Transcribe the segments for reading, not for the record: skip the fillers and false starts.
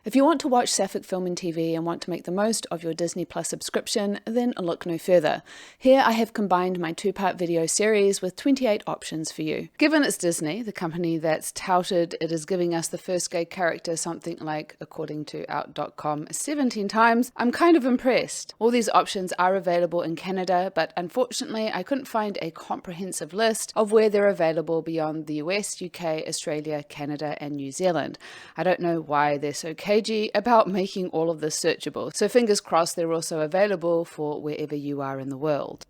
If you want to watch sapphic film and TV and want to make the most of your Disney Plus subscription, then look no further. Here I have combined my 2-part video series with 28 options for you. Given it's Disney, the company that's touted it is giving us the first gay character something like, according to Out.com, 17 times, I'm kind of impressed. All these options are available in Canada, but unfortunately I couldn't find a comprehensive list of where they're available beyond the US, UK, Australia, Canada and New Zealand. I don't know why they're so cagey about making all of this searchable, so fingers crossed they're also available for wherever you are in the world.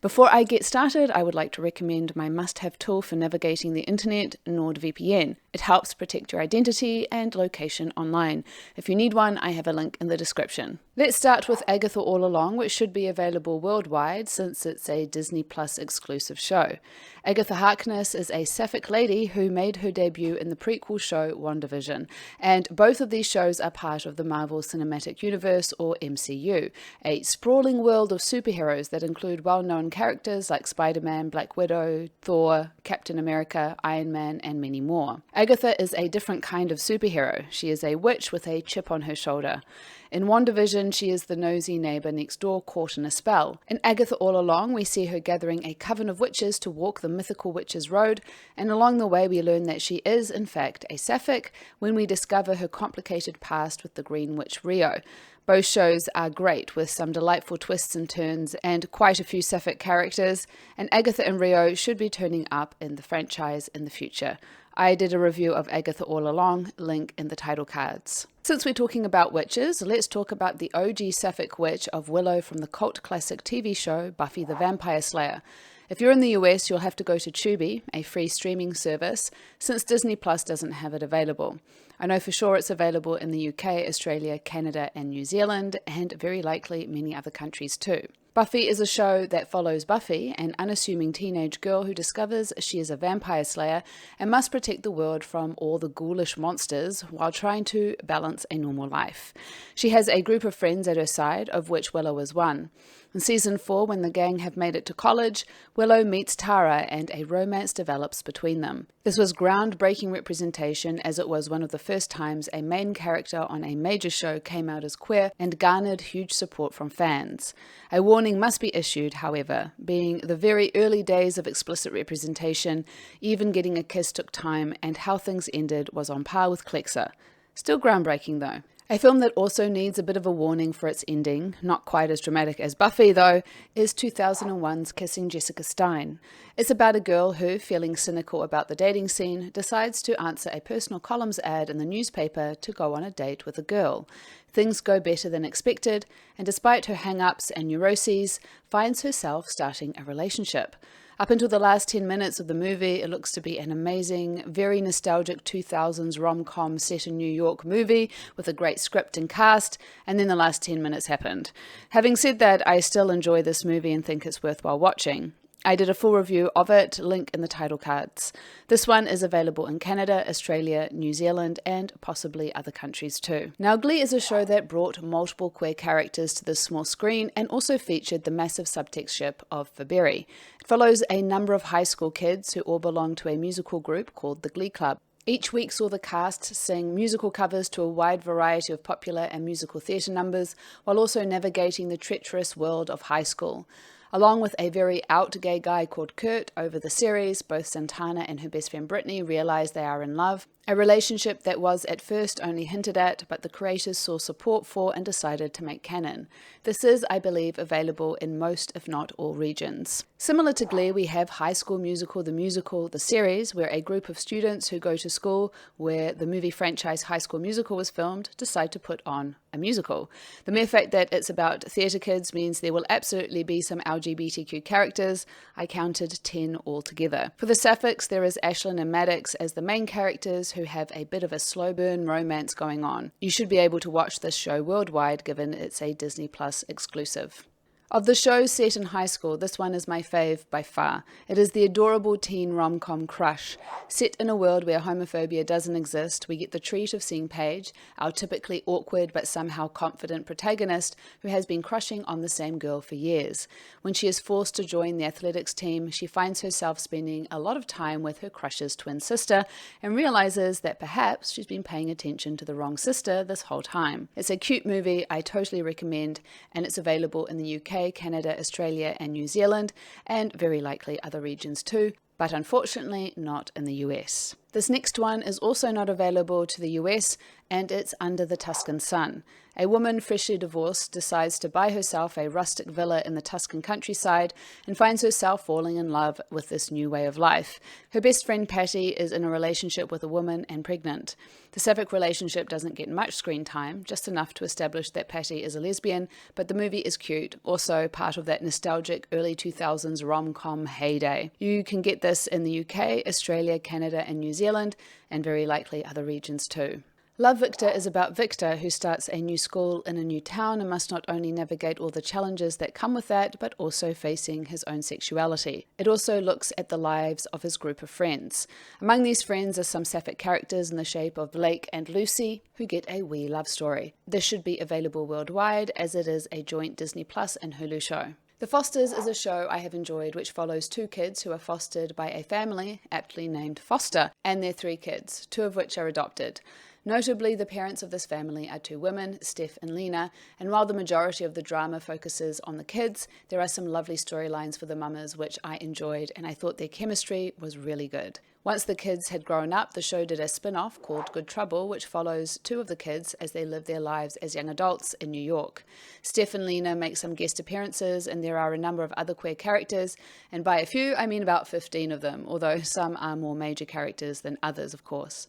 Before I get started, I would like to recommend my must-have tool for navigating the internet, Nord VPN. It helps protect your identity and location online. If you need one, I have a link in the description. Let's start with Agatha All Along, which should be available worldwide since it's a Disney Plus exclusive show. Agatha Harkness is a sapphic lady who made her debut in the prequel show WandaVision, and both of these shows are part of the Marvel Cinematic Universe, or MCU, a sprawling world of superheroes that include well-known characters like Spider-Man, Black Widow, Thor, Captain America, Iron Man, and many more. Agatha is a different kind of superhero. She is a witch with a chip on her shoulder. In WandaVision, she is the nosy neighbour next door caught in a spell. In Agatha All Along, we see her gathering a coven of witches to walk the mythical witch's road, and along the way we learn that she is, in fact, a sapphic when we discover her complicated past with the Green Witch Rio. Both shows are great, with some delightful twists and turns and quite a few sapphic characters, and Agatha and Rio should be turning up in the franchise in the future. I did a review of Agatha All Along, link in the title cards. Since we're talking about witches, let's talk about the OG sapphic witch of Willow from the cult classic TV show Buffy the Vampire Slayer. If you're in the US, you'll have to go to Tubi, a free streaming service, since Disney Plus doesn't have it available. I know for sure it's available in the UK, Australia, Canada and New Zealand, and very likely many other countries too. Buffy is a show that follows Buffy, an unassuming teenage girl who discovers she is a vampire slayer and must protect the world from all the ghoulish monsters while trying to balance a normal life. She has a group of friends at her side, of which Willow is one. In Season 4, when the gang have made it to college, Willow meets Tara and a romance develops between them. This was groundbreaking representation, as it was one of the first times a main character on a major show came out as queer and garnered huge support from fans. A warning must be issued, however, being the very early days of explicit representation, even getting a kiss took time, and how things ended was on par with Clexa. Still groundbreaking though. A film that also needs a bit of a warning for its ending, not quite as dramatic as Buffy though, is 2001's Kissing Jessica Stein. It's about a girl who, feeling cynical about the dating scene, decides to answer a personal columns ad in the newspaper to go on a date with a girl. Things go better than expected, and despite her hang-ups and neuroses, finds herself starting a relationship. Up until the last 10 minutes of the movie, it looks to be an amazing, very nostalgic 2000s rom-com set in New York movie with a great script and cast, and then the last 10 minutes happened. Having said that, I still enjoy this movie and think it's worthwhile watching. I did a full review of it, link in the title cards. This one is available in Canada, Australia, New Zealand, and possibly other countries too. Now, Glee is a show that brought multiple queer characters to the small screen and also featured the massive subtext ship of Faberry. It follows a number of high school kids who all belong to a musical group called the Glee Club. Each week saw the cast sing musical covers to a wide variety of popular and musical theatre numbers, while also navigating the treacherous world of high school. Along with a very out gay guy called Kurt over the series, both Santana and her best friend Brittany realize they are in love, a relationship that was at first only hinted at, but the creators saw support for and decided to make canon. This is, I believe, available in most, if not all, regions. Similar to Glee, we have High School Musical, the series, where a group of students who go to school where the movie franchise High School Musical was filmed decide to put on a musical. The mere fact that it's about theatre kids means there will absolutely be some LGBTQ characters. I counted 10 altogether. For the Sapphics, there is Ashlyn and Maddox as the main characters who have a bit of a slow burn romance going on. You should be able to watch this show worldwide given it's a Disney Plus exclusive. Of the shows set in high school, this one is my fave by far. It is the adorable teen rom-com Crush. Set in a world where homophobia doesn't exist, we get the treat of seeing Paige, our typically awkward but somehow confident protagonist, who has been crushing on the same girl for years. When she is forced to join the athletics team, she finds herself spending a lot of time with her crush's twin sister and realizes that perhaps she's been paying attention to the wrong sister this whole time. It's a cute movie I totally recommend, and it's available in the UK, Canada, Australia and New Zealand, and very likely other regions too, but unfortunately not in the US. This next one is also not available to the US, and it's Under the Tuscan Sun. A woman freshly divorced decides to buy herself a rustic villa in the Tuscan countryside and finds herself falling in love with this new way of life. Her best friend Patty is in a relationship with a woman and pregnant. The sapphic relationship doesn't get much screen time, just enough to establish that Patty is a lesbian, but the movie is cute, also part of that nostalgic early 2000s rom-com heyday. You can get this in the UK, Australia, Canada and New Zealand, and very likely other regions too. Love Victor is about Victor, who starts a new school in a new town and must not only navigate all the challenges that come with that, but also facing his own sexuality. It also looks at the lives of his group of friends. Among these friends are some sapphic characters in the shape of Blake and Lucy, who get a wee love story. This should be available worldwide, as it is a joint Disney Plus and Hulu show. The Fosters is a show I have enjoyed, which follows two kids who are fostered by a family, aptly named Foster, and their three kids, two of which are adopted. Notably, the parents of this family are two women, Steph and Lena, and while the majority of the drama focuses on the kids, there are some lovely storylines for the mamas which I enjoyed, and I thought their chemistry was really good. Once the kids had grown up, the show did a spin-off called Good Trouble, which follows two of the kids as they live their lives as young adults in New York. Steph and Lena make some guest appearances, and there are a number of other queer characters, and by a few, I mean about 15 of them, although some are more major characters than others, of course.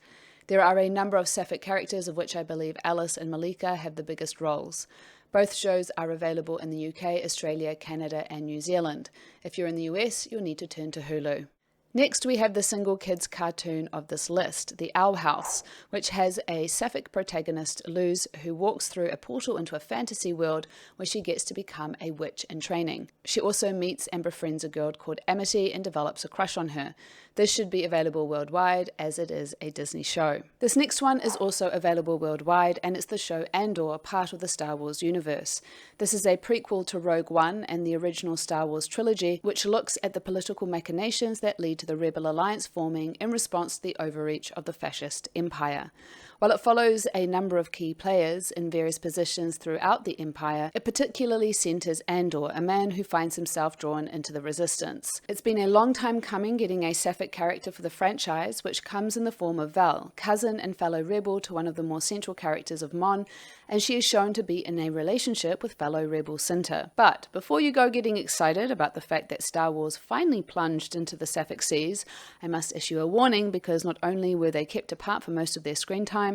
There are a number of sapphic characters, of which I believe Alice and Malika have the biggest roles. Both shows are available in the UK, Australia, Canada and New Zealand. If you're in the US, you'll need to turn to Hulu. Next, we have the single kids cartoon of this list, The Owl House, which has a sapphic protagonist, Luz, who walks through a portal into a fantasy world where she gets to become a witch in training. She also meets and befriends a girl called Amity and develops a crush on her. This should be available worldwide, as it is a Disney show. This next one is also available worldwide, and it's the show Andor, part of the Star Wars universe. This is a prequel to Rogue One and the original Star Wars trilogy, which looks at the political machinations that lead to the Rebel Alliance forming in response to the overreach of the fascist empire. While it follows a number of key players in various positions throughout the empire, it particularly centers Andor, a man who finds himself drawn into the resistance. It's been a long time coming getting a sapphic character for the franchise, which comes in the form of Val, cousin and fellow rebel to one of the more central characters of Mon, and she is shown to be in a relationship with fellow rebel Cinta. But before you go getting excited about the fact that Star Wars finally plunged into the sapphic seas, I must issue a warning, because not only were they kept apart for most of their screen time,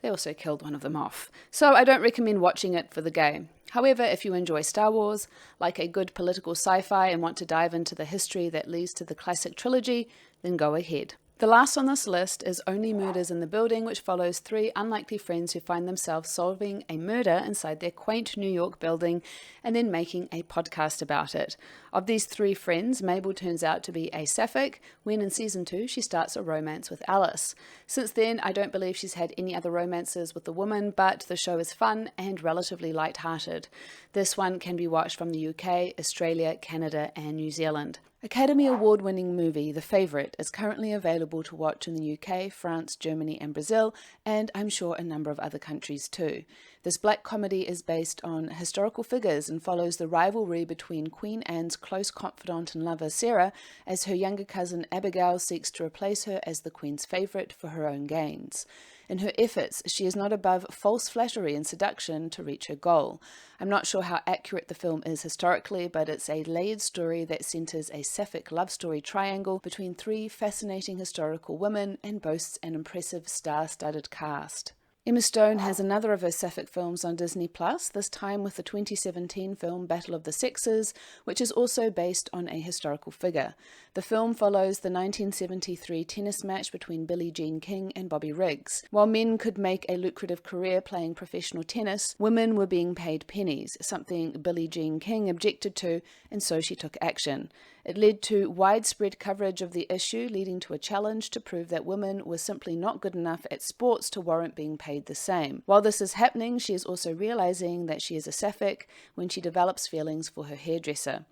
they also killed one of them off. So I don't recommend watching it for the gay. However, if you enjoy Star Wars, like a good political sci-fi and want to dive into the history that leads to the classic trilogy, then go ahead. The last on this list is Only Murders in the Building, which follows three unlikely friends who find themselves solving a murder inside their quaint New York building and then making a podcast about it. Of these three friends, Mabel turns out to be a sapphic when in season 2 she starts a romance with Alice. Since then, I don't believe she's had any other romances with the woman, but the show is fun and relatively light-hearted. This one can be watched from the UK, Australia, Canada and New Zealand. Academy Award-winning movie The Favourite is currently available to watch in the UK, France, Germany and Brazil, and I'm sure a number of other countries too. This black comedy is based on historical figures and follows the rivalry between Queen Anne's close confidant and lover Sarah, as her younger cousin Abigail seeks to replace her as the Queen's favourite for her own gains. In her efforts, she is not above false flattery and seduction to reach her goal. I'm not sure how accurate the film is historically, but it's a layered story that centres a sapphic love story triangle between three fascinating historical women and boasts an impressive star-studded cast. Emma Stone has another of her sapphic films on Disney+, this time with the 2017 film Battle of the Sexes, which is also based on a historical figure. The film follows the 1973 tennis match between Billie Jean King and Bobby Riggs. While men could make a lucrative career playing professional tennis, women were being paid pennies, something Billie Jean King objected to, and so she took action. It led to widespread coverage of the issue, leading to a challenge to prove that women were simply not good enough at sports to warrant being paid the same. While this is happening, she is also realizing that she is a sapphic when she develops feelings for her hairdresser.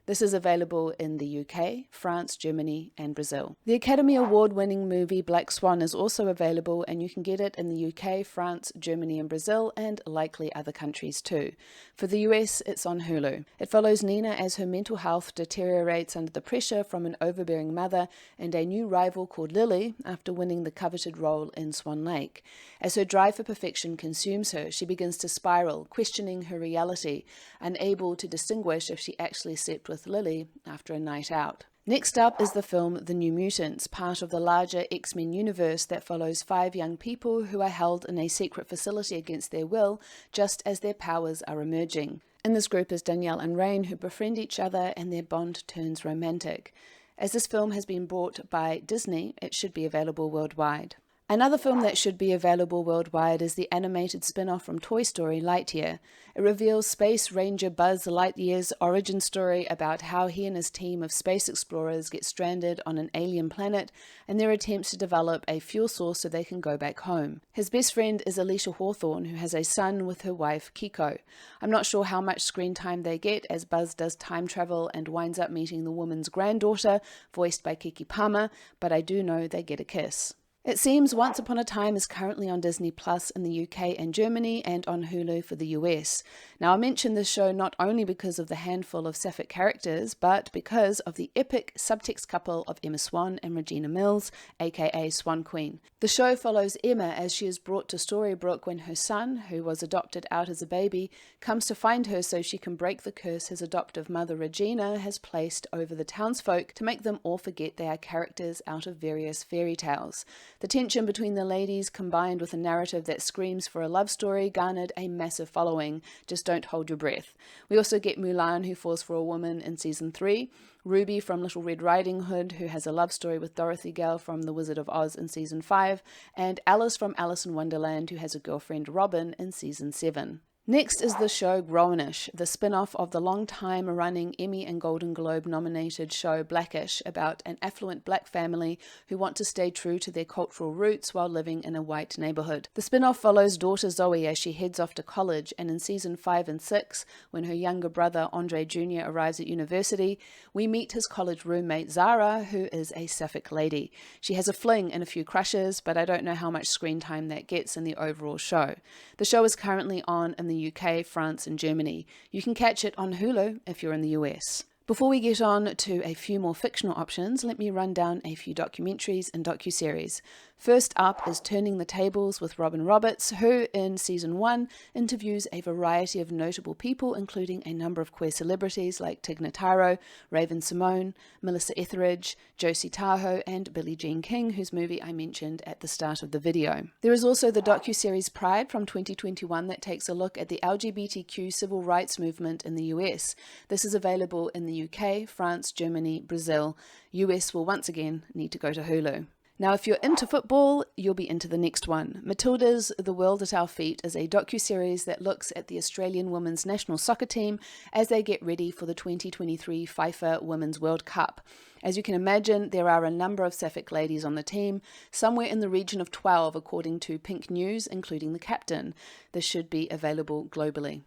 This is available in the UK, France, Germany, and Brazil. The Academy Award-winning movie Black Swan is also available, and you can get it in the UK, France, Germany, and Brazil, and likely other countries too. For the US, it's on Hulu. It follows Nina as her mental health deteriorates under the pressure from an overbearing mother and a new rival called Lily after winning the coveted role in Swan Lake. As her drive for perfection consumes her, she begins to spiral, questioning her reality, unable to distinguish if she actually slept with Lily after a night out. Next up is the film The New Mutants, part of the larger X-Men universe that follows 5 young people who are held in a secret facility against their will, just as their powers are emerging. In this group is Danielle and Rain, who befriend each other and their bond turns romantic. As this film has been bought by Disney, it should be available worldwide. Another film that should be available worldwide is the animated spin-off from Toy Story, Lightyear. It reveals Space Ranger Buzz Lightyear's origin story about how he and his team of space explorers get stranded on an alien planet and their attempts to develop a fuel source so they can go back home. His best friend is Alicia Hawthorne, who has a son with her wife, Kiko. I'm not sure how much screen time they get as Buzz does time travel and winds up meeting the woman's granddaughter, voiced by Keke Palmer, but I do know they get a kiss. It seems Once Upon a Time is currently on Disney Plus in the UK and Germany and on Hulu for the US. Now, I mention this show not only because of the handful of sapphic characters, but because of the epic subtext couple of Emma Swan and Regina Mills, aka Swan Queen. The show follows Emma as she is brought to Storybrooke when her son, who was adopted out as a baby, comes to find her so she can break the curse his adoptive mother Regina has placed over the townsfolk to make them all forget they are characters out of various fairy tales. The tension between the ladies, combined with a narrative that screams for a love story, garnered a massive following. Just don't hold your breath. We also get Mulan, who falls for a woman in Season 3, Ruby from Little Red Riding Hood, who has a love story with Dorothy Gale from The Wizard of Oz in Season 5, and Alice from Alice in Wonderland, who has a girlfriend Robin in Season 7. Next is the show Grownish, the spin-off of the long-time-running Emmy and Golden Globe-nominated show Blackish, about an affluent black family who want to stay true to their cultural roots while living in a white neighborhood. The spin-off follows daughter Zoe as she heads off to college, and in Season 5 and 6, when her younger brother Andre Jr. arrives at university, we meet his college roommate Zara, who is a sapphic lady. She has a fling and a few crushes, but I don't know how much screen time that gets in the overall show. The show is currently on in the UK, France, and Germany. You can catch it on Hulu if you're in the US. Before we get on to a few more fictional options, let me run down a few documentaries and docuseries. First up is Turning the Tables with Robin Roberts, who in Season 1 interviews a variety of notable people, including a number of queer celebrities like Tig Notaro, Raven Simone, Melissa Etheridge, Josie Tahoe, and Billie Jean King, whose movie I mentioned at the start of the video. There is also the docuseries Pride from 2021 that takes a look at the LGBTQ civil rights movement in the US. This is available in the UK, France, Germany, Brazil. US will once again need to go to Hulu. Now, if you're into football, you'll be into the next one. Matildas, The World at Our Feet is a docuseries that looks at the Australian women's national soccer team as they get ready for the 2023 FIFA Women's World Cup. As you can imagine, there are a number of sapphic ladies on the team, somewhere in the region of 12 according to Pink News, including the captain. This should be available globally.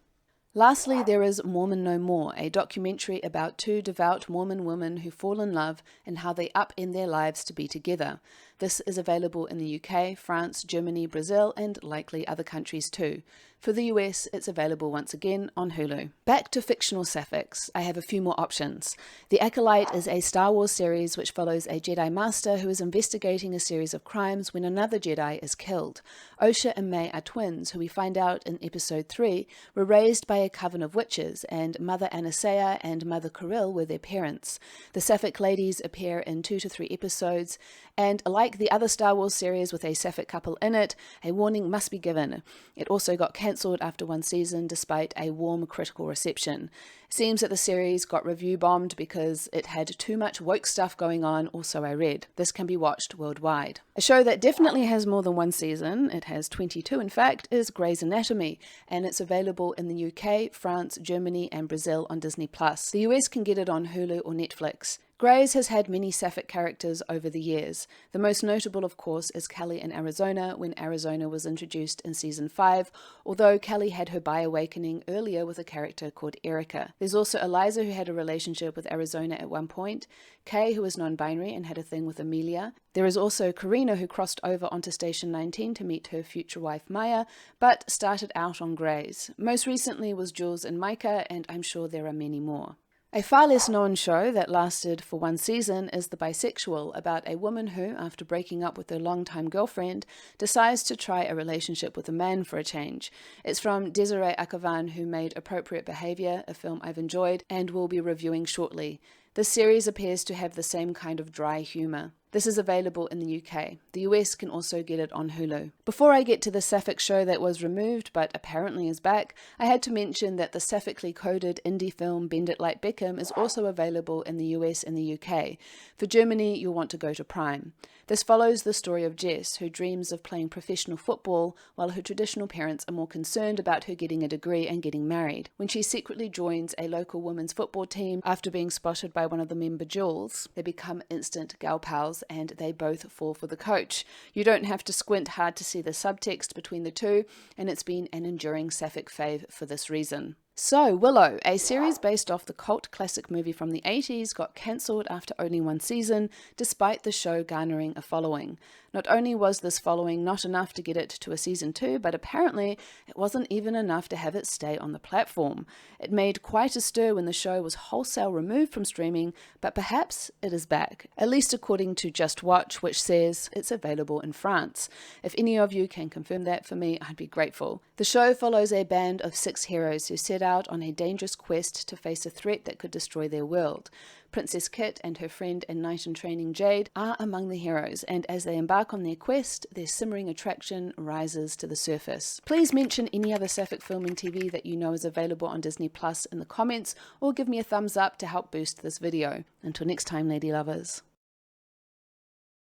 Lastly, there is Mormon No More, a documentary about 2 devout Mormon women who fall in love and how they upend their lives to be together. This is available in the UK, France, Germany, Brazil, and likely other countries too. For the US, it's available once again on Hulu. Back to fictional sapphics, I have a few more options. The Acolyte is a Star Wars series which follows a Jedi Master who is investigating a series of crimes when another Jedi is killed. Osha and May are twins, who we find out in Episode 3 were raised by a coven of witches, and Mother Anastasia and Mother Kirill were their parents. The sapphic ladies appear in 2 to 3 episodes, and like Like the other Star Wars series with a sapphic couple in it, a warning must be given. It also got cancelled after one season despite a warm critical reception. It seems that the series got review bombed because it had too much woke stuff going on, or so I read. This can be watched worldwide. A show that definitely has more than one season, it has 22 in fact, is Grey's Anatomy, and it's available in the UK, France, Germany and Brazil on Disney+. The US can get it on Hulu or Netflix. Grey's has had many sapphic characters over the years. The most notable, of course, is Kelly in Arizona when Arizona was introduced in Season 5, although Kelly had her bi-awakening earlier with a character called Erica. There's also Eliza, who had a relationship with Arizona at one point, Kay, who is non-binary and had a thing with Amelia. There is also Karina, who crossed over onto Station 19 to meet her future wife Maya, but started out on Grey's. Most recently was Jules and Micah, and I'm sure there are many more. A far less known show that lasted for one season is The Bisexual, about a woman who, after breaking up with her longtime girlfriend, decides to try a relationship with a man for a change. It's from Desiree Akhavan, who made Appropriate Behavior, a film I've enjoyed and will be reviewing shortly. This series appears to have the same kind of dry humour. This is available in the UK. The US can also get it on Hulu. Before I get to the sapphic show that was removed but apparently is back, I had to mention that the sapphically coded indie film Bend It Like Beckham is also available in the US and the UK. For Germany, you'll want to go to Prime. This follows the story of Jess, who dreams of playing professional football while her traditional parents are more concerned about her getting a degree and getting married. When she secretly joins a local women's football team after being spotted by one of the member Jules, they become instant gal pals and they both fall for the coach. You don't have to squint hard to see the subtext between the two, and it's been an enduring sapphic fave for this reason. So, Willow, a series based off the cult classic movie from the 80s, got cancelled after only one season, despite the show garnering a following. Not only was this following not enough to get it to a season 2, but apparently it wasn't even enough to have it stay on the platform. It made quite a stir when the show was wholesale removed from streaming, but perhaps it is back, at least according to Just Watch, which says it's available in France. If any of you can confirm that for me, I'd be grateful. The show follows a band of 6 heroes who set out on a dangerous quest to face a threat that could destroy their world. Princess Kit and her friend and knight-in-training Jade are among the heroes, and as they embark on their quest, their simmering attraction rises to the surface. Please mention any other sapphic film and TV that you know is available on Disney Plus in the comments, or give me a thumbs up to help boost this video. Until next time, lady lovers.